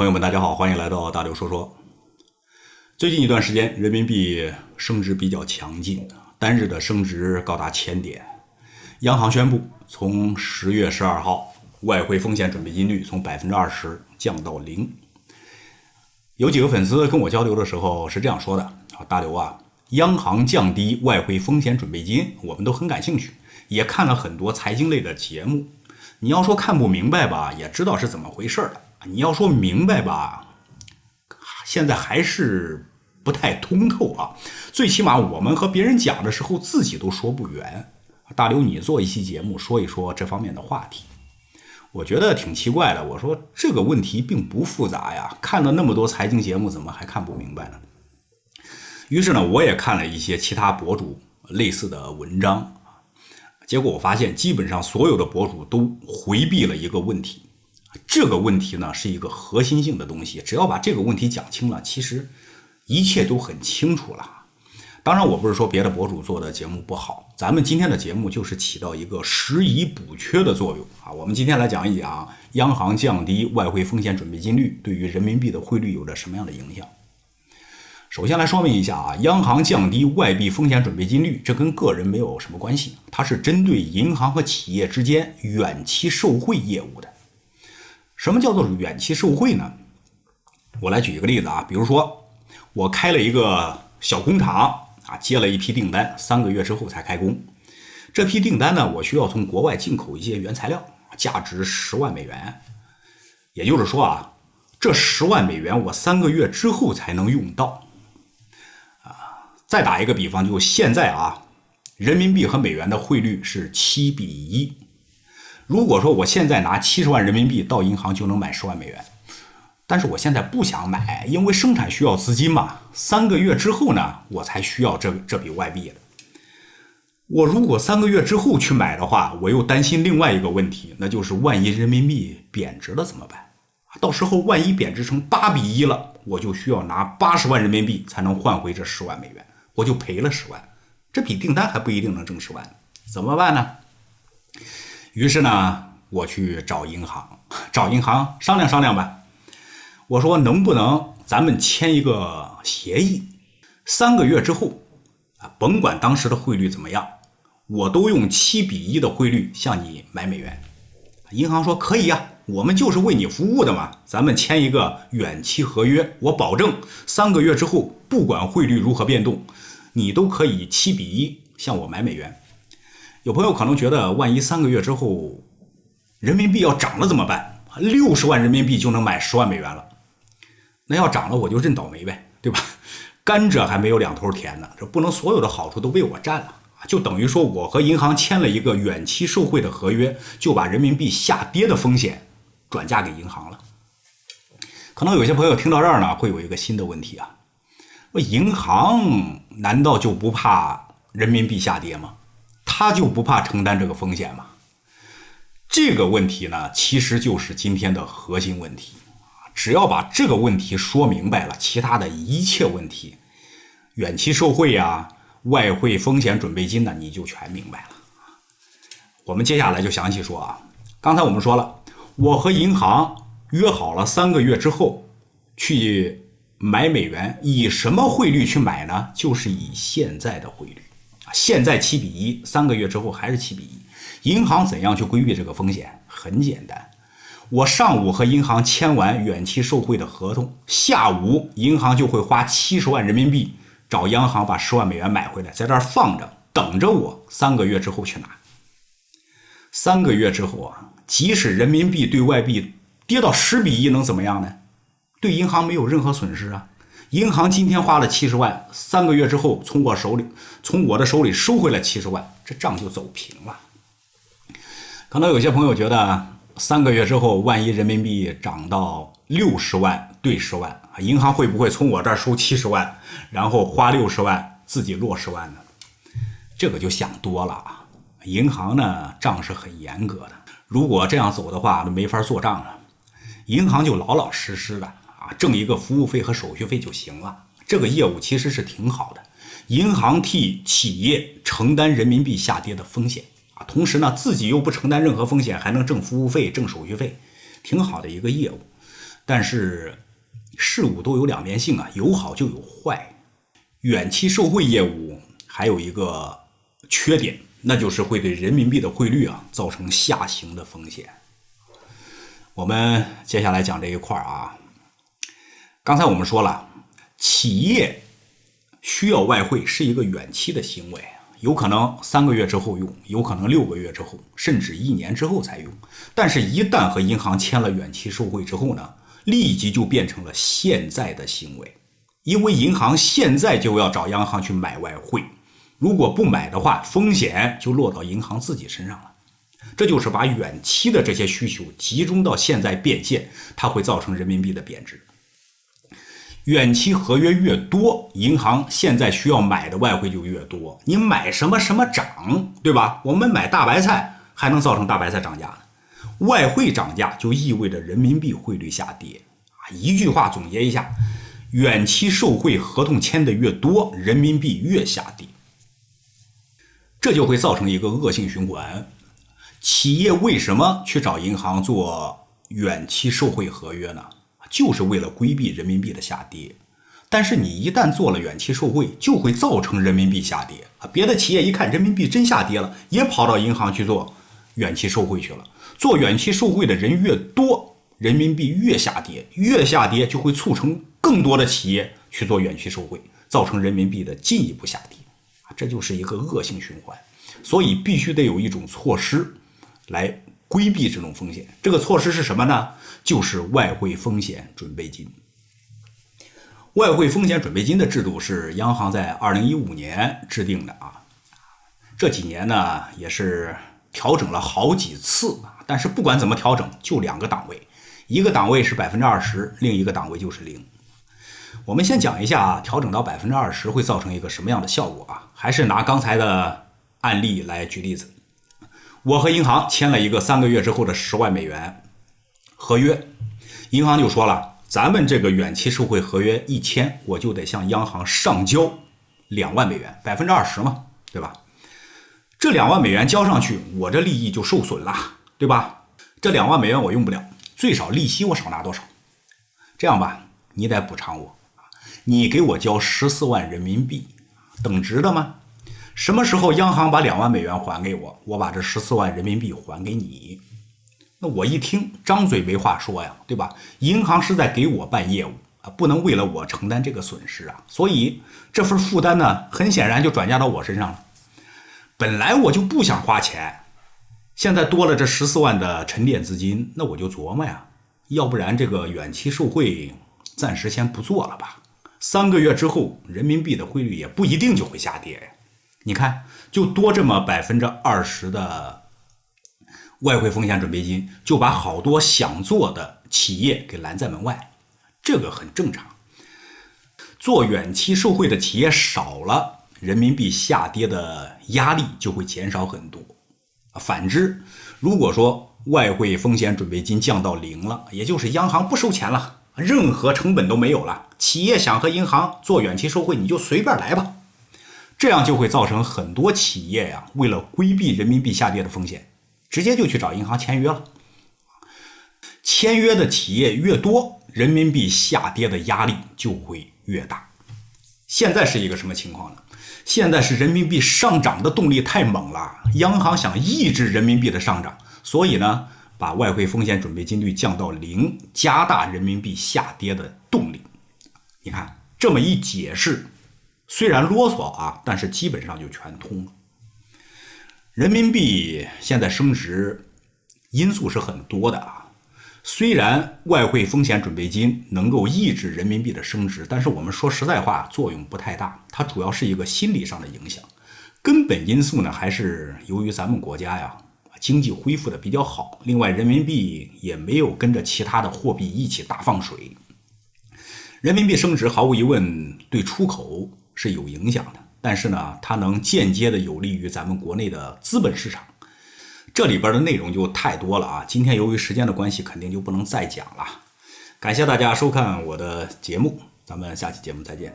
朋友们，大家好，欢迎来到大刘说说。最近一段时间，人民币升值比较强劲，单日的升值高达1000点。央行宣布，从10月12号，外汇风险准备金率从20%降到0%。有几个粉丝跟我交流的时候是这样说的：大刘啊，央行降低外汇风险准备金，我们都很感兴趣，也看了很多财经类的节目。你要说看不明白吧，也知道是怎么回事了。你要说明白吧，现在还是不太通透啊。最起码我们和别人讲的时候，自己都说不圆。大刘，你做一期节目说一说这方面的话题，我觉得挺奇怪的。我说这个问题并不复杂呀，看了那么多财经节目，怎么还看不明白呢？于是呢，我也看了一些其他博主类似的文章，结果我发现基本上所有的博主都回避了一个问题。这个问题呢是一个核心性的东西，只要把这个问题讲清了，其实一切都很清楚了。当然我不是说别的博主做的节目不好，咱们今天的节目就是起到一个拾遗补缺的作用啊。我们今天来讲一讲央行降低外汇风险准备金率对于人民币的汇率有着什么样的影响。首先来说明一下啊，央行降低外币风险准备金率，这跟个人没有什么关系，它是针对银行和企业之间远期受贿业务的。什么叫做远期受贿呢？我来举一个例子啊，比如说我开了一个小工厂啊，接了一批订单，3个月之后才开工。这批订单呢，我需要从国外进口一些原材料，价值10万美元。也就是说啊，这10万美元我3个月之后才能用到。再打一个比方，就现在啊，人民币和美元的汇率是7:1。如果说我现在拿70万人民币到银行就能买10万美元，但是我现在不想买，因为生产需要资金嘛，3个月之后呢，我才需要这笔外币的。我如果3个月之后去买的话，我又担心另外一个问题，那就是万一人民币贬值了怎么办？到时候万一贬值成8:1了，我就需要拿80万人民币才能换回这10万美元，我就赔了10万，这笔订单还不一定能挣10万，怎么办呢？于是呢，我去找银行商量商量吧。我说能不能咱们签一个协议，3个月之后啊，甭管当时的汇率怎么样，我都用7:1的汇率向你买美元。银行说可以啊，我们就是为你服务的嘛，咱们签一个远期合约，我保证3个月之后不管汇率如何变动，你都可以7:1向我买美元。有朋友可能觉得，万一3个月之后人民币要涨了怎么办？60万人民币就能买10万美元了，那要涨了我就认倒霉呗，对吧？甘蔗还没有2头甜呢，这不能所有的好处都被我占了，就等于说我和银行签了一个远期受贿的合约，就把人民币下跌的风险转嫁给银行了。可能有些朋友听到这儿呢，会有一个新的问题啊，银行难道就不怕人民币下跌吗？他就不怕承担这个风险吗？这个问题呢，其实就是今天的核心问题。只要把这个问题说明白了，其他的一切问题，远期受贿呀、外汇风险准备金呢，你就全明白了。我们接下来就详细说啊。刚才我们说了，我和银行约好了3个月之后去买美元，以什么汇率去买呢？就是以现在的汇率。现在7:1， 3个月之后还是7:1。银行怎样去规避这个风险？很简单，我上午和银行签完远期受贿的合同，下午银行就会花70万人民币找央行把10万美元买回来，在这儿放着，等着我3个月之后去拿。3个月之后啊，即使人民币对外币跌到10:1，能怎么样呢？对银行没有任何损失啊。银行今天花了70万，3个月之后从我的手里收回来70万，这账就走平了。可能有些朋友觉得3个月之后万一人民币涨到60万兑10万，银行会不会从我这儿收70万，然后花60万自己落10万呢？这个就想多了啊。银行呢账是很严格的，如果这样走的话没法做账了。银行就老老实实的挣一个服务费和手续费就行了，这个业务其实是挺好的。银行替企业承担人民币下跌的风险同时呢自己又不承担任何风险，还能挣服务费挣手续费，挺好的一个业务。但是事物都有两面性啊，有好就有坏。远期受贿业务还有一个缺点，那就是会对人民币的汇率啊造成下行的风险。我们接下来讲这一块啊，刚才我们说了，企业需要外汇是一个远期的行为，有可能3个月之后用，有可能6个月之后，甚至1年之后才用。但是一旦和银行签了远期受贿之后呢，立即就变成了现在的行为，因为银行现在就要找央行去买外汇，如果不买的话，风险就落到银行自己身上了。这就是把远期的这些需求集中到现在变现，它会造成人民币的贬值。远期合约越多，银行现在需要买的外汇就越多。你买什么什么涨，对吧？我们买大白菜还能造成大白菜涨价呢。外汇涨价就意味着人民币汇率下跌。一句话总结一下，远期受贿合同签的越多，人民币越下跌。这就会造成一个恶性循环。企业为什么去找银行做远期受贿合约呢？就是为了规避人民币的下跌。但是你一旦做了远期受贿，就会造成人民币下跌。别的企业一看人民币真下跌了，也跑到银行去做远期受贿去了。做远期受贿的人越多，人民币越下跌，越下跌就会促成更多的企业去做远期受贿，造成人民币的进一步下跌。这就是一个恶性循环。所以必须得有一种措施来规避这种风险。这个措施是什么呢？就是外汇风险准备金。外汇风险准备金的制度是央行在2015年制定的啊。这几年呢也是调整了好几次，但是不管怎么调整，就2个档位，一个档位是20%，另一个档位就是0。我们先讲一下调整到20%会造成一个什么样的效果啊？还是拿刚才的案例来举例子。我和银行签了一个3个月之后的10万美元合约，银行就说了，咱们这个远期受贿合约一签，我就得向央行上交2万美元，20%嘛，对吧？这2万美元交上去，我这利益就受损了，对吧？这2万美元我用不了，最少利息我少拿多少？这样吧，你得补偿我，你给我交14万人民币，等值的吗？什么时候央行把2万美元还给我，我把这14万人民币还给你。那我一听，张嘴没话说呀，对吧？银行是在给我办业务啊，不能为了我承担这个损失啊，所以这份负担呢，很显然就转嫁到我身上了。本来我就不想花钱，现在多了这14万的沉淀资金，那我就琢磨呀，要不然这个远期受贿暂时先不做了吧，3个月之后人民币的汇率也不一定就会下跌呀。你看，就多这么20%的外汇风险准备金，就把好多想做的企业给拦在门外，这个很正常。做远期受贿的企业少了，人民币下跌的压力就会减少很多。反之，如果说外汇风险准备金降到0了，也就是央行不收钱了，任何成本都没有了，企业想和银行做远期受贿，你就随便来吧。这样就会造成很多企业呀，为了规避人民币下跌的风险，直接就去找银行签约了。签约的企业越多，人民币下跌的压力就会越大。现在是一个什么情况呢？现在是人民币上涨的动力太猛了，央行想抑制人民币的上涨，所以呢，把外汇风险准备金率降到0，加大人民币下跌的动力。你看，这么一解释，虽然啰嗦啊，但是基本上就全通了。人民币现在升值因素是很多的啊，虽然外汇风险准备金能够抑制人民币的升值，但是我们说实在话，作用不太大，它主要是一个心理上的影响。根本因素呢，还是由于咱们国家呀经济恢复的比较好，另外人民币也没有跟着其他的货币一起大放水。人民币升值毫无疑问对出口是有影响的，但是呢，它能间接的有利于咱们国内的资本市场。这里边的内容就太多了啊，今天由于时间的关系，肯定就不能再讲了。感谢大家收看我的节目，咱们下期节目再见。